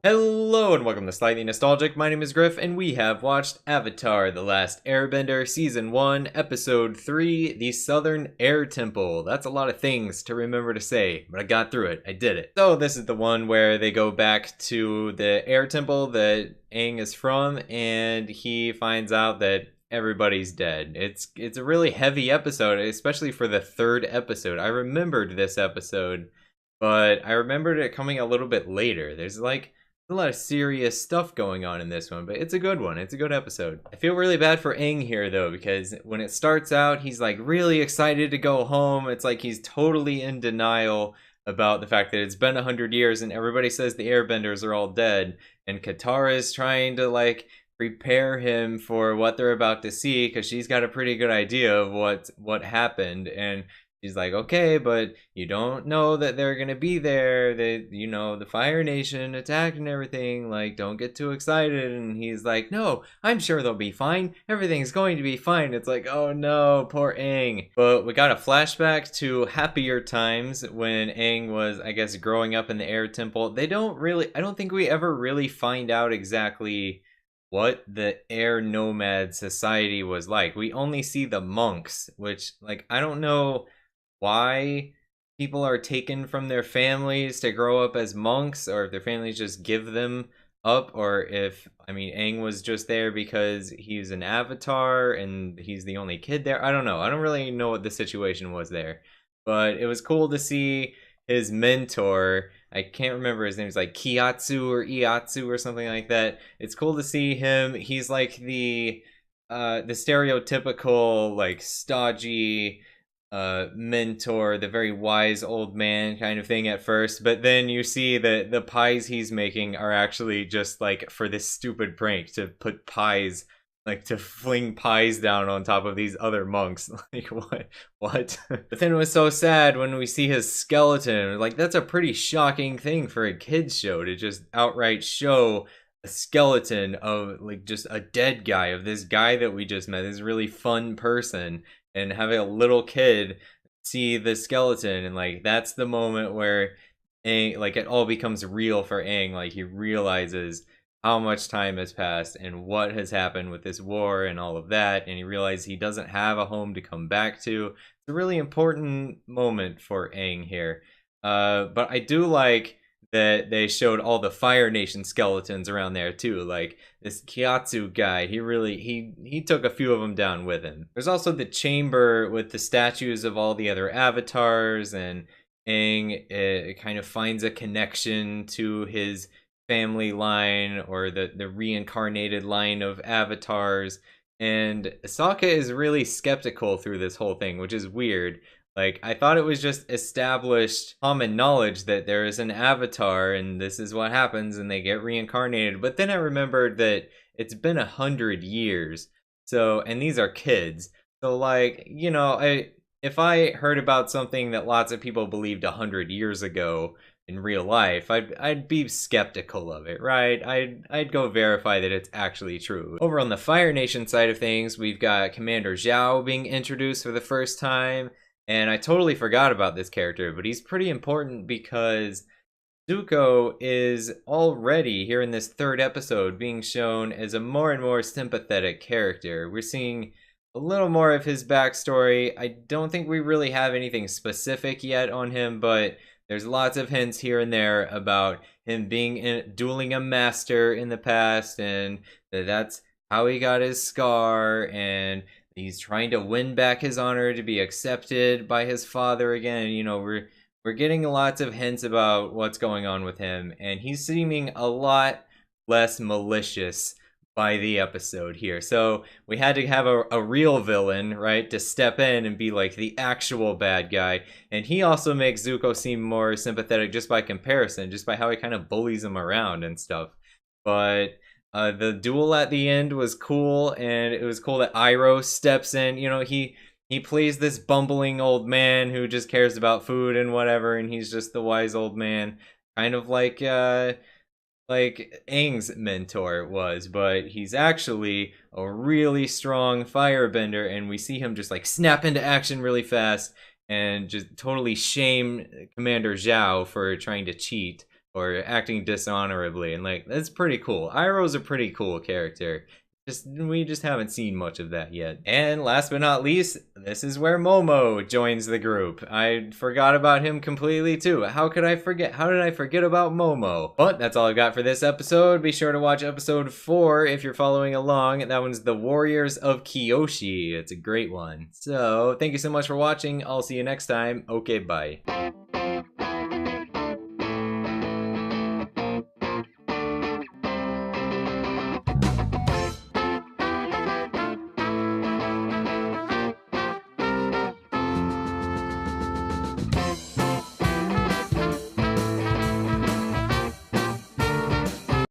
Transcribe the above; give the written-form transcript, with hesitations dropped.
Hello and welcome to Slightly Nostalgic. My name is Griff and we have watched Avatar: The Last Airbender Season 1, Episode 3, The Southern Air Temple. That's a lot of things to remember to say, but I got through it. I did it. So this is the one where they go back to the air temple that Aang is from, and he finds out that everybody's dead. It's a really heavy episode, especially for the third episode. I remembered this episode, but I remembered it coming a little bit later. There's a lot of serious stuff going on in this one, but it's a good one. It's a good episode. I feel really bad for Aang here though, because when it starts out, he's like really excited to go home. It's like he's totally in denial about the fact that it's been 100 years and everybody says the airbenders are all dead, and Katara is trying to like prepare him for what they're about to see because she's got a pretty good idea of what happened. And she's like, okay, but you don't know that they're gonna be there. That, you know, the Fire Nation attacked and everything. Like, don't get too excited. And he's like, no, I'm sure they'll be fine. Everything's going to be fine. It's like, oh no, poor Aang. But we got a flashback to happier times when Aang was, I guess, growing up in the Air Temple. I don't think we ever really find out exactly what the air nomad society was like. We only see the monks, which, like, I don't know why people are taken from their families to grow up as monks, or if their families just give them up, or if, I mean, Aang was just there because he's an avatar and he's the only kid there. I don't know. I don't really know what the situation was there. But it was cool to see his mentor. I can't remember his name. It's like Kiatsu or Iatsu or something like that. It's cool to see him. He's like the stereotypical, like, stodgy mentor, the very wise old man kind of thing at first, but then you see that the pies he's making are actually just like for this stupid prank to put pies, like to fling pies down on top of these other monks. Like, what? But then it was so sad when we see his skeleton. Like, that's a pretty shocking thing for a kids show, to just outright show a skeleton of, like, just a dead guy, of this guy that we just met, this really fun person, and having a little kid see the skeleton. And like, that's the moment where Aang, like, it all becomes real for Aang. Like, he realizes how much time has passed and what has happened with this war and all of that, and he realizes he doesn't have a home to come back to. It's a really important moment for Aang here. But I do like that they showed all the Fire Nation skeletons around there too. Like, this Kiatsu guy, he took a few of them down with him. There's also the chamber with the statues of all the other avatars, and Aang kind of finds a connection to his family line, or the reincarnated line of avatars. And Sokka is really skeptical through this whole thing, which is weird. Like, I thought it was just established common knowledge that there is an avatar and this is what happens and they get reincarnated. But then I remembered that it's been 100 years. So, and these are kids. So, like, you know, if I heard about something that lots of people believed 100 years ago in real life, I'd be skeptical of it, right? I'd go verify that it's actually true. Over on the Fire Nation side of things, we've got Commander Zhao being introduced for the first time. And I totally forgot about this character, but he's pretty important because Zuko is already, here in this third episode, being shown as a more and more sympathetic character. We're seeing a little more of his backstory. I don't think we really have anything specific yet on him, but there's lots of hints here and there about him dueling a master in the past, and that's how he got his scar, and he's trying to win back his honor to be accepted by his father again. You know, we're getting lots of hints about what's going on with him, and he's seeming a lot less malicious by the episode here. So we had to have a real villain, right, to step in and be like the actual bad guy. And he also makes Zuko seem more sympathetic just by comparison, just by how he kind of bullies him around and stuff. But the duel at the end was cool, and it was cool that Iroh steps in. You know, he plays this bumbling old man who just cares about food and whatever, and he's just the wise old man, kind of like Aang's mentor was, but he's actually a really strong firebender, and we see him just like snap into action really fast and just totally shame Commander Zhao for trying to cheat or acting dishonorably, and like that's pretty cool. Iroh's a pretty cool character. We just haven't seen much of that yet. And last but not least, this is where Momo joins the group. I forgot about him completely too. How could I forget? How did I forget about Momo? But that's all I've got for this episode. Be sure to watch episode 4 if you're following along. That one's The Warriors of Kyoshi. It's a great one. So, thank you so much for watching. I'll see you next time. Okay, bye.